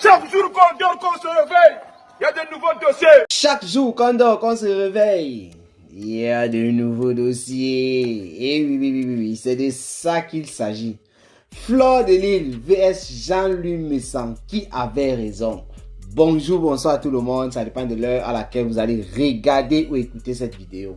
Chaque jour qu'on dort, qu'on se réveille, il y a de nouveaux dossiers. Chaque jour qu'on dort, qu'on se réveille, il y a de nouveaux dossiers. Et oui, c'est de ça qu'il s'agit. Fleur de Lille vs Jean-Louis Messan, qui avait raison? Bonjour, bonsoir à tout le monde, ça dépend de l'heure à laquelle vous allez regarder ou écouter cette vidéo.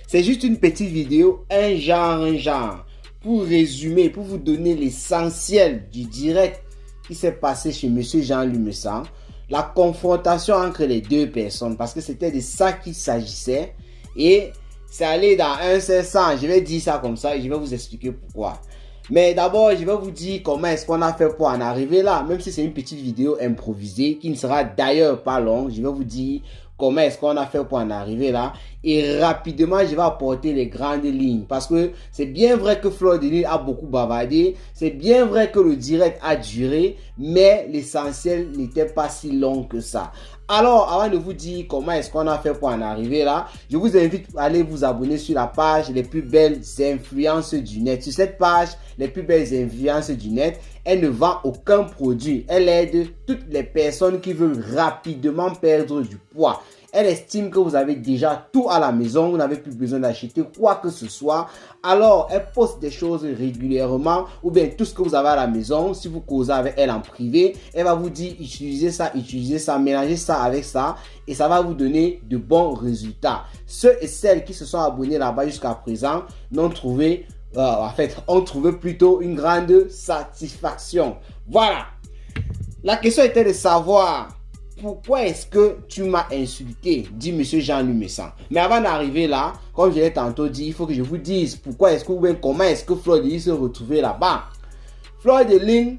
C'est juste une petite vidéo, un genre, pour résumer, pour vous donner l'essentiel du direct qui s'est passé chez monsieur Jean-Louis Messan, la confrontation entre les deux personnes, parce que c'était de ça qu'il s'agissait, et c'est allé dans un sens. Je vais dire ça comme ça et je vais vous expliquer pourquoi. Mais d'abord, je vais vous dire comment est-ce qu'on a fait pour en arriver là, même si c'est une petite vidéo improvisée qui ne sera d'ailleurs pas longue. Je vais vous dire comment est-ce qu'on a fait pour en arriver là. Et rapidement, je vais apporter les grandes lignes. Parce que c'est bien vrai que Fleur de Lille a beaucoup bavardé. C'est bien vrai que le direct a duré. Mais l'essentiel n'était pas si long que ça. Alors, avant de vous dire comment est-ce qu'on a fait pour en arriver là, je vous invite à aller vous abonner sur la page Les plus belles influences du net. Sur cette page, Les plus belles influences du net, elle ne vend aucun produit. Elle aide toutes les personnes qui veulent rapidement perdre du poids. Elle estime que vous avez déjà tout à la maison, vous n'avez plus besoin d'acheter quoi que ce soit. Alors, elle poste des choses régulièrement, ou bien tout ce que vous avez à la maison. Si vous causez avec elle en privé, elle va vous dire utilisez ça, mélangez ça avec ça, et ça va vous donner de bons résultats. Ceux et celles qui se sont abonnés là-bas jusqu'à présent n'ont trouvé, ont trouvé plutôt une grande satisfaction. Voilà. La question était de savoir: pourquoi est-ce que tu m'as insulté, dit monsieur Jean-Louis Messan. Mais avant d'arriver là, comme je l'ai tantôt dit, il faut que je vous dise pourquoi est-ce que, ou bien comment est-ce que Fleur de Lille se retrouvait là-bas. Fleur de Lille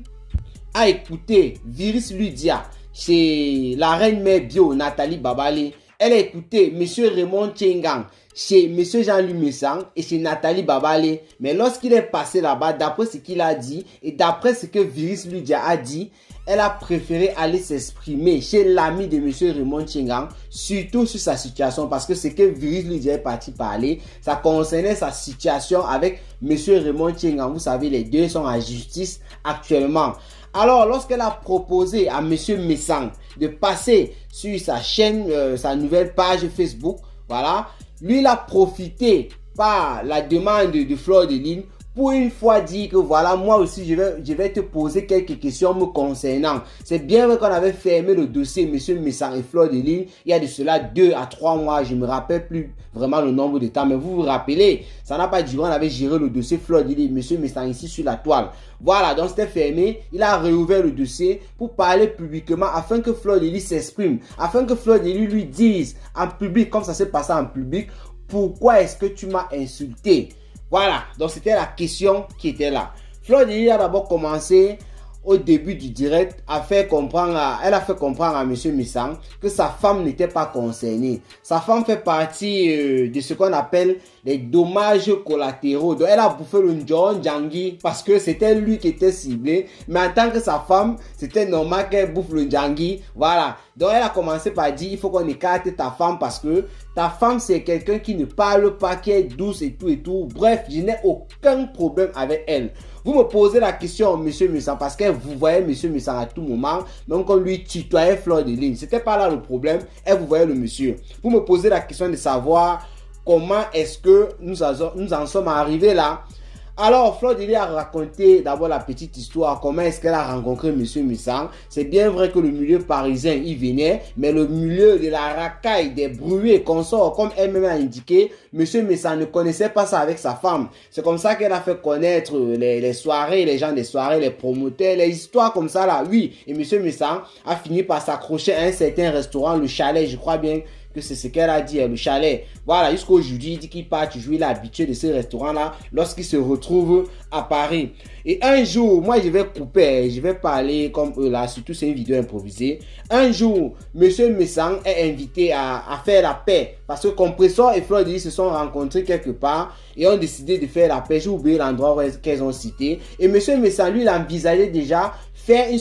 a écouté Virus Lydia chez la reine mère bio Nathalie Babale. Elle a écouté monsieur Raymond Tchengang chez monsieur Jean-Louis Messan et chez Nathalie Babale. Mais lorsqu'il est passé là-bas, d'après ce qu'il a dit et d'après ce que Virus Lydia a dit, elle a préféré aller s'exprimer chez l'ami de monsieur Raymond Tchengang, surtout sur sa situation, parce que ce que Virus Lydia est parti parler, ça concernait sa situation avec monsieur Raymond Tchengang. Vous savez, les deux sont en justice actuellement. Alors, lorsqu'elle a proposé à monsieur Messan de passer sur sa chaîne, sa nouvelle page Facebook, voilà, lui, il a profité par la demande de Fleur de Lille pour une fois dire que voilà, moi aussi je vais te poser quelques questions me concernant. C'est bien vrai qu'on avait fermé le dossier monsieur Messan et Fleur de Lille il y a de cela 2 à 3 mois, je ne me rappelle plus vraiment le nombre de temps, mais vous vous rappelez, ça n'a pas duré, on avait géré le dossier Fleur de Lille, monsieur Messan ici sur la toile. Voilà, donc c'était fermé, il a réouvert le dossier pour parler publiquement afin que Fleur de Lille s'exprime, afin que Fleur de Lille lui dise en public, comme ça s'est passé en public, pourquoi est-ce que tu m'as insulté? Voilà, donc c'était la question qui était là. Fleur de Lille a d'abord commencé au début du direct à faire comprendre, elle a fait comprendre à monsieur Messan que sa femme n'était pas concernée. Sa femme fait partie de ce qu'on appelle les dommages collatéraux. Donc elle a bouffé le John Djangui parce que c'était lui qui était ciblé. Mais en tant que sa femme, c'était normal qu'elle bouffe le Djangui. Voilà. Donc elle a commencé par dire il faut qu'on écarte ta femme parce que ta femme c'est quelqu'un qui ne parle pas, qui est douce et tout. Bref, je n'ai aucun problème avec elle. Vous me posez la question, monsieur Messan, parce que vous voyez monsieur Messan à tout moment, même quand lui tutoyait Fleur de Lille. C'était pas là le problème, et vous voyez le monsieur. Vous me posez la question de savoir comment est-ce que nous en sommes arrivés là. Alors, Fleur de Lille a raconté d'abord la petite histoire, comment est-ce qu'elle a rencontré monsieur Messan. C'est bien vrai que le milieu parisien y venait, mais le milieu de la racaille, des bruits consorts, comme elle-même a indiqué, monsieur Messan ne connaissait pas ça avec sa femme. C'est comme ça qu'elle a fait connaître les soirées, les gens des soirées, les promoteurs, les histoires comme ça là, oui. Et monsieur Messan a fini par s'accrocher à un certain restaurant, le Chalet, je crois bien que c'est ce qu'elle a dit, le Chalet. Voilà, jusqu'aujourd'hui, il dit qu'il part toujours, il est habitué de ce restaurant-là lorsqu'il se retrouve à Paris. Et un jour, moi je vais couper, je vais parler comme eux là, surtout c'est une vidéo improvisée. Un jour, monsieur Messan est invité à faire la paix parce que Compressor et Fleur de Lille se sont rencontrés quelque part et ont décidé de faire la paix. J'ai oublié l'endroit qu'elles ont cité. Et monsieur Messan, lui, il envisageait déjà faire une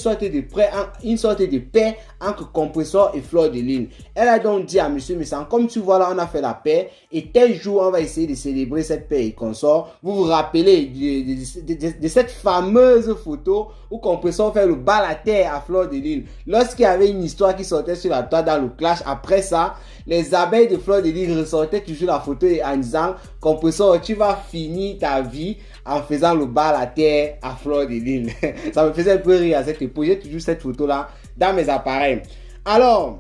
sorte de paix entre Compressor et Fleur de Lys. Elle a donc dit à Monsieur Messang, comme tu vois là, on a fait la paix et tel jour, on va essayer de célébrer cette paix et consort. Vous vous rappelez de cette fameuse photo où Compressor fait le bal à terre à Fleur de Lys. Lorsqu'il y avait une histoire qui sortait sur la toile dans le clash, après ça, les abeilles de Fleur de Lys ressortaient toujours la photo en disant, Compressor, tu vas finir ta vie en faisant le bal à terre à Fleur de Lys. Ça me faisait un peu rire à cette époque. J'ai toujours cette photo-là dans mes appareils. Alors,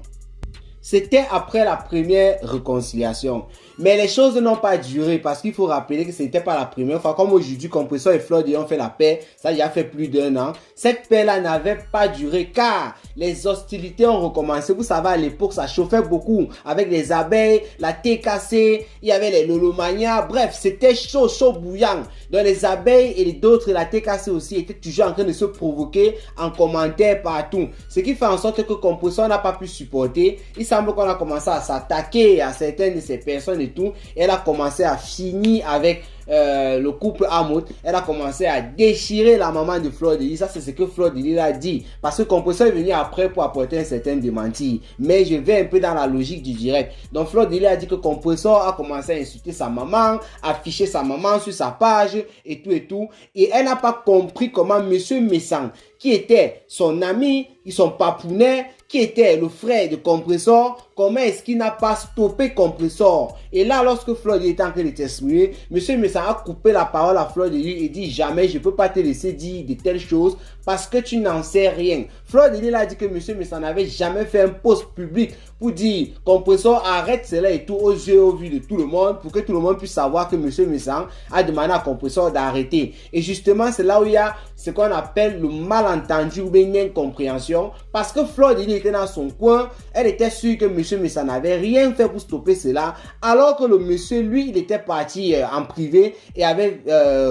c'était après la première réconciliation. Mais les choses n'ont pas duré parce qu'il faut rappeler que ce n'était pas la première fois. Comme aujourd'hui, Compressor et Fleur de Lys ont fait la paix. Ça y a fait plus d'1 an. Cette paix-là n'avait pas duré car les hostilités ont recommencé. Vous savez, à l'époque, ça chauffait beaucoup avec les abeilles, la TKC, il y avait les Lolomania. Bref, c'était chaud, chaud bouillant. Donc les abeilles et d'autres, la TKC aussi, étaient toujours en train de se provoquer en commentaire partout. Ce qui fait en sorte que Compressor n'a pas pu supporter. Il semble qu'on a commencé à s'attaquer à certaines de ces personnes et tout. Et elle a commencé à finir avec le couple Amout. Elle a commencé à déchirer la maman de Fleur de Lys. Ça, c'est ce que Fleur de Lys a dit. Parce que Compressor est venu après pour apporter un certain démenti. Mais je vais un peu dans la logique du direct. Donc Fleur de Lys a dit que Compressor a commencé à insulter sa maman, afficher sa maman sur sa page et tout et tout. Et elle n'a pas compris comment Monsieur Messang, qui était son ami, son papounet, qui était le frère de Compressor, comment est-ce qu'il n'a pas stoppé Compressor? Et là, lorsque Fleur de Lys était en train de t'exprimer, Monsieur Messang a coupé la parole à Fleur de Lys et dit jamais je ne peux pas te laisser dire de telles choses parce que tu n'en sais rien. Fleur de Lys a dit que Monsieur Messang n'avait jamais fait un post public pour dire Compressor arrête cela et tout aux yeux et aux vues de tout le monde pour que tout le monde puisse savoir que Monsieur Messang a demandé à Compressor d'arrêter. Et justement, c'est là où il y a ce qu'on appelle le malentendu ou bien une incompréhension parce que Fleur de Lys était dans son coin, elle était sûre que Monsieur Messang n'avait rien fait pour stopper cela, alors que le monsieur, lui, il était parti en privé et avait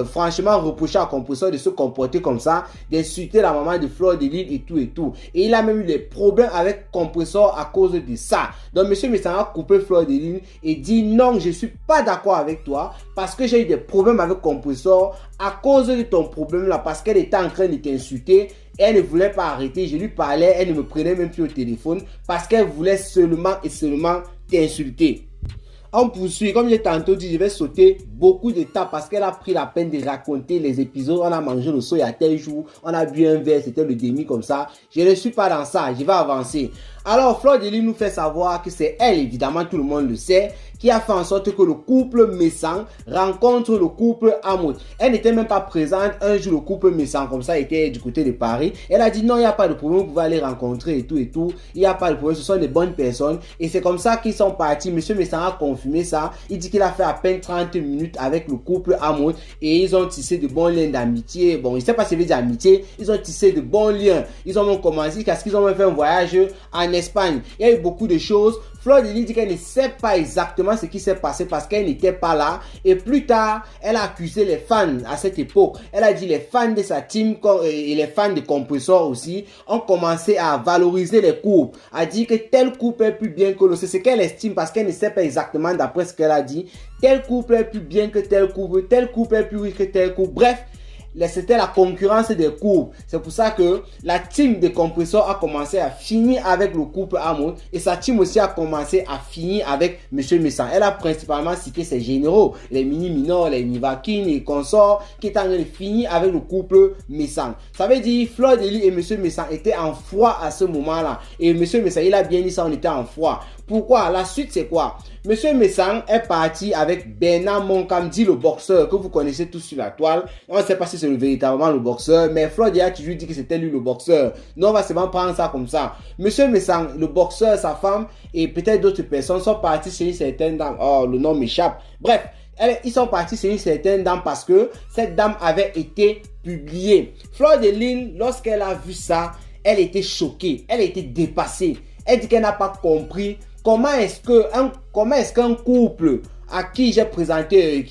franchement reproché à Compressor de se comporter comme ça, d'insulter la maman de Fleur de Lys et tout et tout. Et il a même eu des problèmes avec Compressor à cause de ça. Donc Monsieur Messang a coupé Fleur de Lys et dit non, je suis pas d'accord avec toi parce que j'ai eu des problèmes avec Compressor à cause de ton problème là, parce qu'elle était en train de t'insulter. Elle ne voulait pas arrêter, je lui parlais, elle ne me prenait même plus au téléphone parce qu'elle voulait seulement et seulement t'insulter. On poursuit, comme j'ai tantôt dit, je vais sauter beaucoup de temps parce qu'elle a pris la peine de raconter les épisodes. On a mangé le soya tel jour, on a bu un verre, c'était le demi comme ça. Je ne suis pas dans ça, je vais avancer. Alors, Fleur de Lys nous fait savoir que c'est elle, évidemment, tout le monde le sait, qui a fait en sorte que le couple Messang rencontre le couple Amout. Elle n'était même pas présente un jour, le couple Messang, comme ça, était du côté de Paris. Elle a dit non, il n'y a pas de problème, vous pouvez aller rencontrer et tout et tout. Il n'y a pas de problème, ce sont des bonnes personnes. Et c'est comme ça qu'ils sont partis. Monsieur Messang a confirmé ça. Il dit qu'il a fait à peine 30 minutes avec le couple Amout et ils ont tissé de bons liens d'amitié. Bon, je ne sais pas si ça veut dire amitié. Ils ont tissé de bons liens. Ils ont même commencé, parce qu'ils ont même fait un voyage en Espagne. Il y a eu beaucoup de choses. Fleur de Lys dit qu'elle ne sait pas exactement ce qui s'est passé parce qu'elle n'était pas là. Et plus tard, elle a accusé les fans à cette époque. Elle a dit les fans de sa team et les fans de Compressor aussi ont commencé à valoriser les couples. A dit que tel couple est plus bien que l'autre. C'est ce qu'elle estime parce qu'elle ne sait pas exactement d'après ce qu'elle a dit. Tel couple est plus bien que tel couple est plus riche que tel couple. Bref. C'était la concurrence des couples. C'est pour ça que la team de Compressor a commencé à finir avec le couple Amout et sa team aussi a commencé à finir avec Monsieur Messang. Elle a principalement cité ses généraux, les mini-minors, les Nivakin et consorts qui étaient en train de finir avec le couple Messang. Ça veut dire Fleur de Lys et Monsieur Messang étaient en froid à ce moment-là. Et Monsieur Messang, il a bien dit ça, on était en froid. Pourquoi? La suite, c'est quoi? Monsieur Messang est parti avec Bernard Moncam, dit le boxeur que vous connaissez tous sur la toile. On ne sait pas si c'est véritablement le boxeur, mais Fleur de Lys a toujours dit que c'était lui le boxeur. Non, on va seulement prendre ça comme ça. Monsieur Messang, le boxeur, sa femme et peut-être d'autres personnes sont partis chez une certaine dame. Oh, le nom m'échappe. Bref, ils sont partis chez une certaine dame parce que cette dame avait été publiée. Fleur de Lys, lorsqu'elle a vu ça, elle était choquée, elle était dépassée. Elle dit qu'elle n'a pas compris comment est-ce qu'un couple à qui j'ai présenté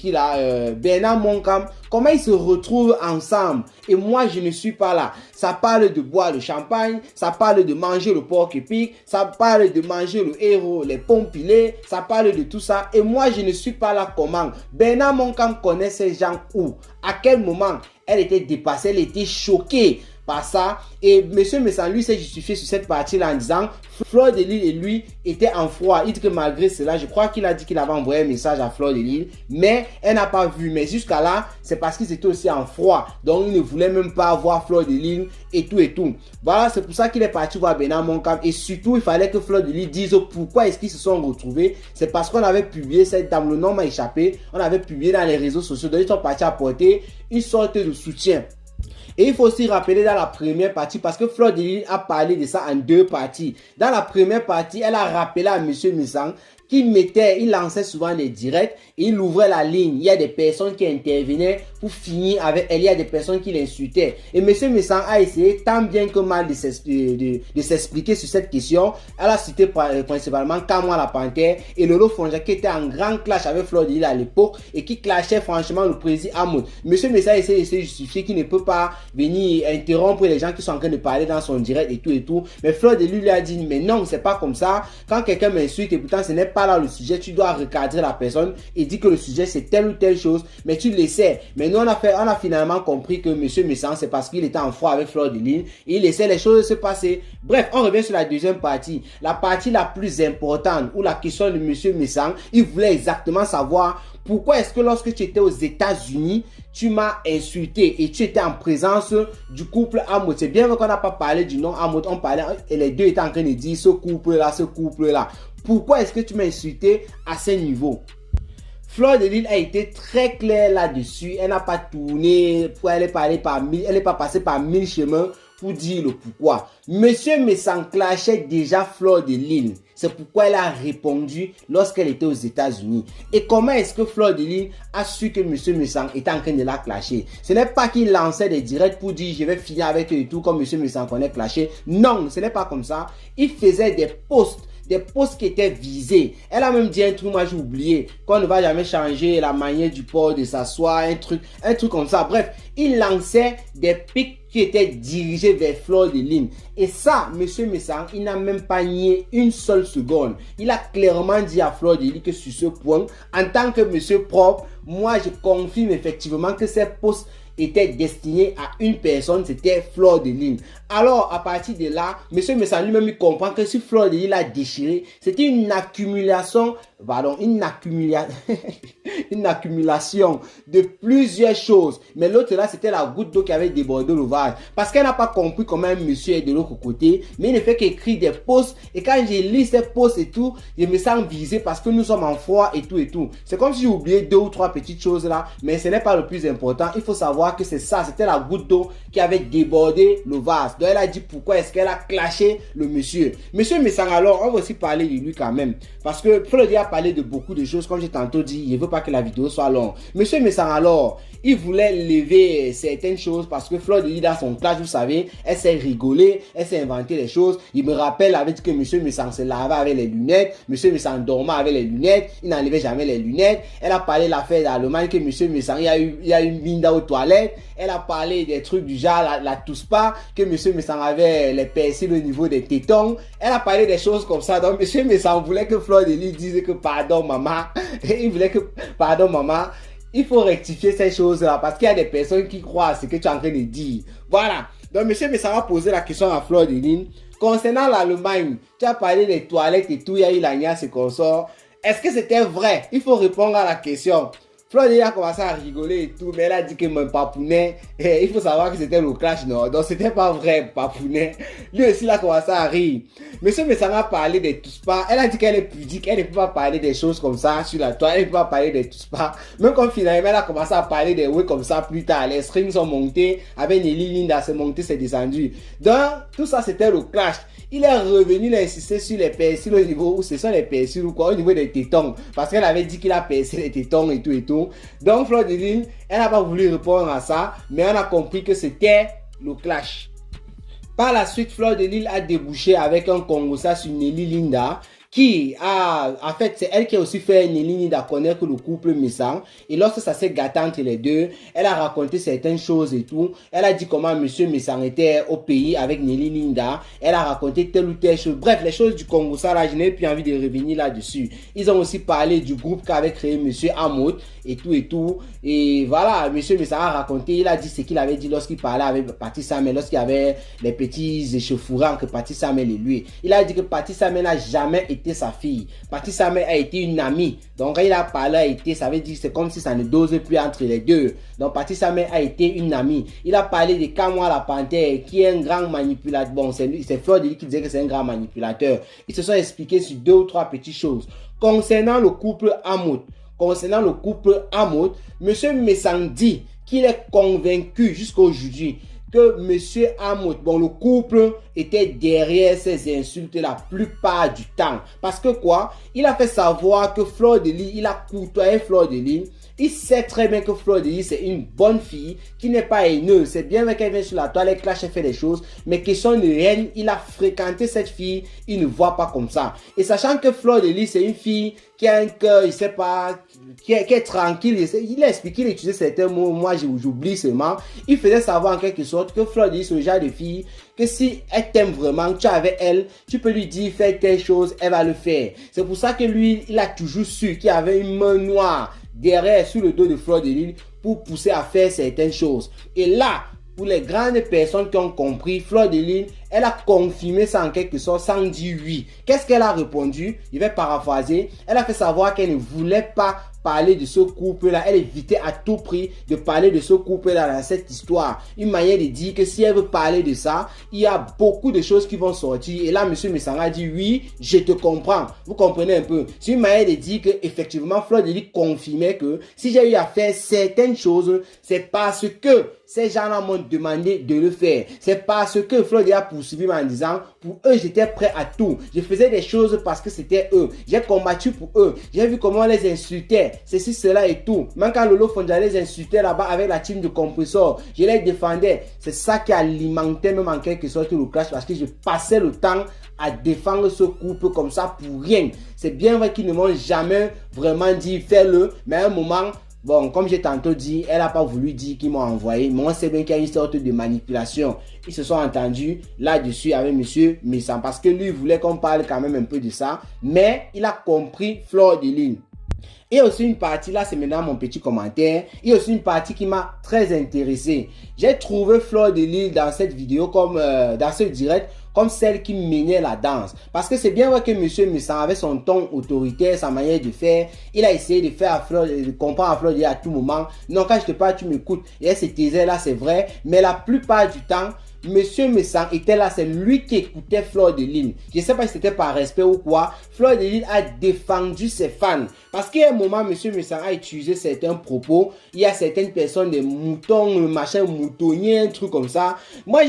Bernard Moncam, comment ils se retrouvent ensemble et moi je ne suis pas là. Ça parle de boire le champagne, ça parle de manger le porc épic, ça parle de manger le héros, les pommes pilées, ça parle de tout ça et moi je ne suis pas là. Comment? Bernard Moncam connaît ces gens où? À quel moment? Elle était dépassée, elle était choquée. par ça. Et monsieur Messan, lui, s'est justifié sur cette partie-là en disant Fleur de Lys et lui étaient en froid. Il dit que malgré cela, je crois qu'il a dit qu'il avait envoyé un message à Fleur de Lys, mais elle n'a pas vu. Mais jusqu'à là, c'est parce qu'ils étaient aussi en froid. Donc, il ne voulait même pas voir Fleur de Lys et tout et tout. Voilà, c'est pour ça qu'il est parti voir Bernard Moncap. Et surtout, il fallait que Fleur de Lys dise pourquoi est-ce qu'ils se sont retrouvés. C'est parce qu'on avait publié cette dame, le nom m'a échappé. On avait publié dans les réseaux sociaux. Donc, ils sont partis apporter une sorte de soutien. Et il faut aussi rappeler dans la première partie, parce que Fleur de Lys a parlé de ça en deux parties. Dans la première partie, elle a rappelé à monsieur Messan il lançait souvent des directs, il ouvrait la ligne. Il y a des personnes qui intervenaient pour finir avec elle. Il y a des personnes qui l'insultaient. Et monsieur Messan a essayé tant bien que mal de s'expliquer sur cette question. Elle a cité principalement Kamwa la Panthère et Lolo Fonja qui était en grand clash avec Fleur de Lys à l'époque et qui clashait franchement le président Hamoud. Monsieur Messan a essayé de se justifier qu'il ne peut pas venir interrompre les gens qui sont en train de parler dans son direct et tout. Mais Fleur de Lys lui a dit mais non, c'est pas comme ça. Quand quelqu'un m'insulte et pourtant ce n'est pas là le sujet, tu dois recadrer la personne et dire que le sujet c'est telle ou telle chose, mais tu le sais. Mais nous on a finalement compris que monsieur Messan c'est parce qu'il était en froid avec Fleur de Lys et il laissait les choses se passer. Bref, on revient sur la deuxième partie, la partie la plus importante où la question de monsieur Messan, il voulait exactement savoir pourquoi est-ce que lorsque tu étais aux États-Unis, tu m'as insulté et tu étais en présence du couple Hamoud. C'est bien qu'on n'a pas parlé du nom Hamoud, on parlait et les deux étaient en train de dire ce couple-là. Pourquoi est-ce que tu m'as insulté à ce niveau? Fleur de Lys a été très claire là-dessus. Elle n'a pas tourné, elle n'est pas passée par 1000 chemins pour dire le pourquoi. Monsieur Messan clashait déjà Fleur de Lys. C'est pourquoi elle a répondu lorsqu'elle était aux États-Unis. Et comment est-ce que Fleur de Lys a su que monsieur Messan était en train de la clasher? Ce n'est pas qu'il lançait des directs pour dire je vais finir avec eux et tout comme monsieur Messan connaît clasher. Non, ce n'est pas comme ça. Il faisait des posts qui étaient visés. Elle a même dit un truc, moi j'ai oublié, qu'on ne va jamais changer la manière du port de s'asseoir, un truc comme ça. Bref, il lançait des pics qui étaient dirigés vers Fleur de Lys. Et ça, monsieur Messan, il n'a même pas nié une seule seconde. Il a clairement dit à Fleur de Lys que sur ce point, en tant que monsieur propre, moi je confirme effectivement que ces posts était destiné à une personne, c'était Fleur de Lys. Alors, à partir de là, monsieur Messan lui-même il comprend que si Fleur de Lys l'a déchiré, c'était une accumulation de plusieurs choses. Mais l'autre là, c'était la goutte d'eau qui avait débordé le vase. Parce qu'elle n'a pas compris comment un monsieur est de l'autre côté, mais il ne fait qu'écrire des posts. Et quand j'ai lu ces posts et tout, je me sens visé parce que nous sommes en froid et tout. C'est comme si j'ai oublié 2 ou 3 petites choses là, mais ce n'est pas le plus important. Il faut savoir que c'est ça, c'était la goutte d'eau qui avait débordé le vase. Donc elle a dit pourquoi est-ce qu'elle a clashé le monsieur. Monsieur Messan, alors on va aussi parler de lui quand même. Parce que Fleur de Lys a parlé de beaucoup de choses, comme j'ai tantôt dit, il ne veut pas que la vidéo soit longue. Monsieur Messan, alors, il voulait lever certaines choses parce que Fleur de Lys dans son clash, vous savez, elle s'est rigolée, elle s'est inventé des choses. Il me rappelle avec que monsieur Messan se lavait avec les lunettes, monsieur Messan dormait avec les lunettes, il n'enlevait jamais les lunettes. Elle a parlé de l'affaire d'Allemagne que monsieur Messan, il y a une vinda aux toilettes. Elle a parlé des trucs du genre la touspa, que monsieur Messan avait les persils au niveau des tétons. Elle a parlé des choses comme ça. Donc monsieur Messan voulait que Fleur de Lys dise que pardon maman. Il voulait que pardon maman. Il faut rectifier ces choses-là parce qu'il y a des personnes qui croient à ce que tu es en train de dire. Voilà. Donc monsieur Messan a posé la question à Fleur de Lys. Concernant l'Allemagne, tu as parlé des toilettes et tout, il y a eu la niasse et consort. Est-ce que c'était vrai? Il faut répondre à la question. Fleur de Lys a commencé à rigoler et tout, mais elle a dit que mon papounet, il faut savoir que c'était le clash, non? Donc c'était pas vrai, papounet. Lui aussi, il a commencé à rire. Monsieur Messan a parlé des Touspa. Elle a dit qu'elle est pudique, elle ne peut pas parler des choses comme ça sur la toile, elle ne peut pas parler des Touspa. Même quand finalement, elle a commencé à parler des oui comme ça plus tard. Les strings sont montés, avec Nelly Linda, c'est monté, c'est descendu. Donc, tout ça, c'était le clash. Il est revenu, il a insisté sur les persils au niveau où ce sont les persils ou quoi, au niveau des tétons. Parce qu'elle avait dit qu'il a percé les tétons et tout. Donc Fleur de Lys, elle n'a pas voulu répondre à ça, mais on a compris que c'était le clash. Par la suite, Fleur de Lys a débouché avec un Congossa sur Nelly Linda qui a, en fait, c'est elle qui a aussi fait Nelly Nida connaître le couple Messang. Et lorsque ça s'est gâté entre les deux, elle a raconté certaines choses et tout. Elle a dit comment monsieur Messang était au pays avec Nelly Nida. Elle a raconté telle ou telle chose. Bref, les choses du Congo, ça là, je n'ai plus envie de revenir là-dessus. Ils ont aussi parlé du groupe qu'avait créé monsieur Amout et tout et tout. Et voilà, monsieur Messang a raconté, il a dit ce qu'il avait dit lorsqu'il parlait avec Paty Samel, lorsqu'il y avait les petits échauffourées entre Paty Samel et lui. Il a dit que Paty Samel n'a jamais été sa fille. Paty Samel a été une amie. Donc quand il a parlé, ça veut dire que c'est comme si ça ne dose plus entre les deux. Donc Paty Samel a été une amie. Il a parlé de Kamwa la Panthère, qui est un grand manipulateur. Bon, c'est Fleur de Lys qui disait que c'est un grand manipulateur. Ils se sont expliqués sur 2 ou 3 petites choses. Concernant le couple Amout, monsieur Messang dit qu'il est convaincu jusqu'à aujourd'hui que monsieur Amout, bon, le couple était derrière ces insultes la plupart du temps. Parce que quoi? Il a fait savoir que Fleur de Lys, il a côtoyé Fleur de Lys. Il sait très bien que Fleur de Lys, c'est une bonne fille qui n'est pas haineuse. C'est bien vrai qu'elle vient sur la toilette, clash, elle fait des choses. Mais question de haine, il a fréquenté cette fille, il ne voit pas comme ça. Et sachant que Fleur de Lys, c'est une fille qui a un cœur, il sait pas, qui est tranquille. Il a expliqué, il utilisait certains mots, moi j'oublie seulement. Il faisait savoir en quelque sorte que Fleur de Lys, c'est le genre de fille que si elle t'aime vraiment, tu es avec elle, tu peux lui dire fais telle chose, elle va le faire. C'est pour ça que lui, il a toujours su qu'il y avait une main noire derrière, sur le dos de Fleur de Lys pour pousser à faire certaines choses. Et là, pour les grandes personnes qui ont compris, Fleur de Lys, elle a confirmé ça en quelque sorte sans dire oui. Qu'est-ce qu'elle a répondu? Je vais paraphraser. Elle a fait savoir qu'elle ne voulait pas parler de ce couple-là. Elle évitait à tout prix de parler de ce couple-là dans cette histoire. Une manière de dire que si elle veut parler de ça, il y a beaucoup de choses qui vont sortir. Et là, monsieur Messang a dit oui, je te comprends. Vous comprenez un peu? C'est une manière de dire que effectivement, Fleur de Lys confirmait que si j'ai eu à faire certaines choses, c'est parce que ces gens-là m'ont demandé de le faire. C'est parce que Fleur de Lys a poursuivi en disant, pour eux, j'étais prêt à tout. Je faisais des choses parce que c'était eux. J'ai combattu pour eux. J'ai vu comment on les insultait. Ceci, cela et tout. Même quand Lolo Fondia les insultait là-bas avec la team de compresseur, je les défendais. C'est ça qui alimentait même en quelque sorte le clash parce que je passais le temps à défendre ce couple comme ça pour rien. C'est bien vrai qu'ils ne m'ont jamais vraiment dit fais-le, mais à un moment, bon, comme j'ai tantôt dit, elle n'a pas voulu dire qu'ils m'ont envoyé. Mais on sait bien qu'il y a une sorte de manipulation. Ils se sont entendus là-dessus avec monsieur Messang parce que lui voulait qu'on parle quand même un peu de ça. Mais il a compris Fleur de Lys. Et aussi une partie, là c'est maintenant mon petit commentaire, il y a aussi une partie qui m'a très intéressé. J'ai trouvé Fleur de Lys dans cette vidéo, comme dans ce direct, comme celle qui menait la danse. Parce que c'est bien vrai que monsieur Messang avait son ton autoritaire, sa manière de faire. Il a essayé de faire à Fleur, de comprendre à Fleur de Lys à tout moment. Non, quand je te parle, tu m'écoutes. Et elle se taisait là, c'est vrai. Mais la plupart du temps, monsieur Messang était là, c'est lui qui écoutait Fleur de Lys. Je ne sais pas si c'était par respect ou quoi. Fleur de Lys a défendu ses fans. Parce qu'à un moment, monsieur Messang a utilisé certains propos. Il y a certaines personnes, des moutons, le machin moutonnier, un truc comme ça. Moi,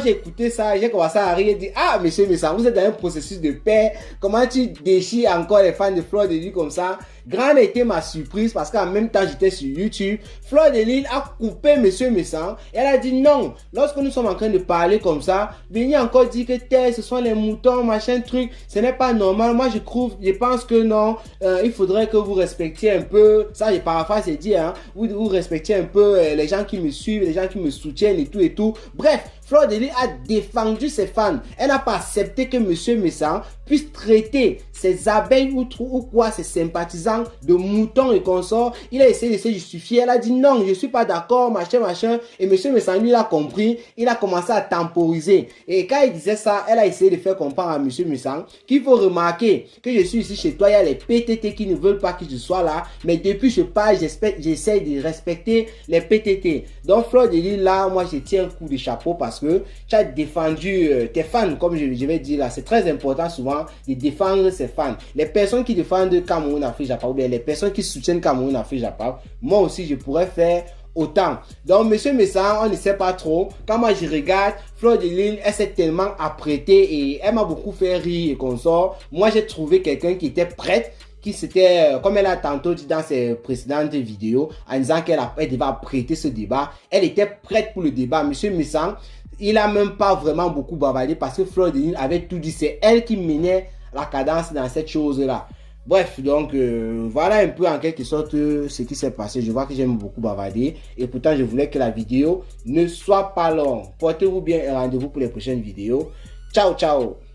j'ai écouté ça, j'ai commencé à rire et dit, ah, monsieur Messang, vous êtes dans un processus de paix. Comment tu déchires encore les fans de Fleur de Lys comme ça? Grande a été ma surprise parce qu'en même temps, j'étais sur YouTube. Fleur de Lys a coupé monsieur Messang. Elle a dit non. Lorsque nous sommes en train de parler comme ça, venez encore dire que ce sont les moutons, machin, truc. Ce n'est pas normal. Moi, je pense que non. Il faudrait que vous respectiez un peu. Ça, j'ai paraphrase, c'est dit, hein. Vous respectiez un peu les gens qui me suivent, les gens qui me soutiennent et tout et tout. Bref, Fleur de Lys a défendu ses fans. Elle n'a pas accepté que monsieur Messang puisse traiter ses abeilles ou quoi, ses sympathisants de moutons et consorts. Il a essayé de se justifier. Elle a dit non, je ne suis pas d'accord, machin. Et monsieur Messang, lui, il a compris. Il a commencé à temporiser. Et quand il disait ça, elle a essayé de faire comprendre à monsieur Messang qu'il faut remarquer que je suis ici chez toi. Il y a les PTT qui ne veulent pas que je sois là. Mais depuis je parle, j'essaie de respecter les PTT. Donc Fleur de Lys, là, moi, je tiens un coup de chapeau parce que tu as défendu tes fans, comme je vais dire là. C'est très important souvent de défendre ses fans. Les personnes qui défendent Cameroun, Afrique, Japon, ou bien les personnes qui soutiennent Cameroun, Afrique, Japon, moi aussi, je pourrais faire autant. Donc, monsieur Messang, on ne sait pas trop. Quand moi, je regarde, Fleur de Lys, elle s'est tellement apprêtée et elle m'a beaucoup fait rire et consort. Moi, j'ai trouvé quelqu'un qui était prête, qui s'était, comme elle a tantôt dit dans ses précédentes vidéos, en disant qu'elle devait apprêter ce débat. Elle était prête pour le débat. Monsieur Messang, il a même pas vraiment beaucoup bavardé parce que Fleur de Lys avait tout dit. C'est elle qui menait la cadence dans cette chose-là. Bref, donc voilà un peu en quelque sorte ce qui s'est passé. Je vois que j'aime beaucoup bavarder et pourtant je voulais que la vidéo ne soit pas longue. Portez-vous bien et rendez-vous pour les prochaines vidéos. Ciao, ciao!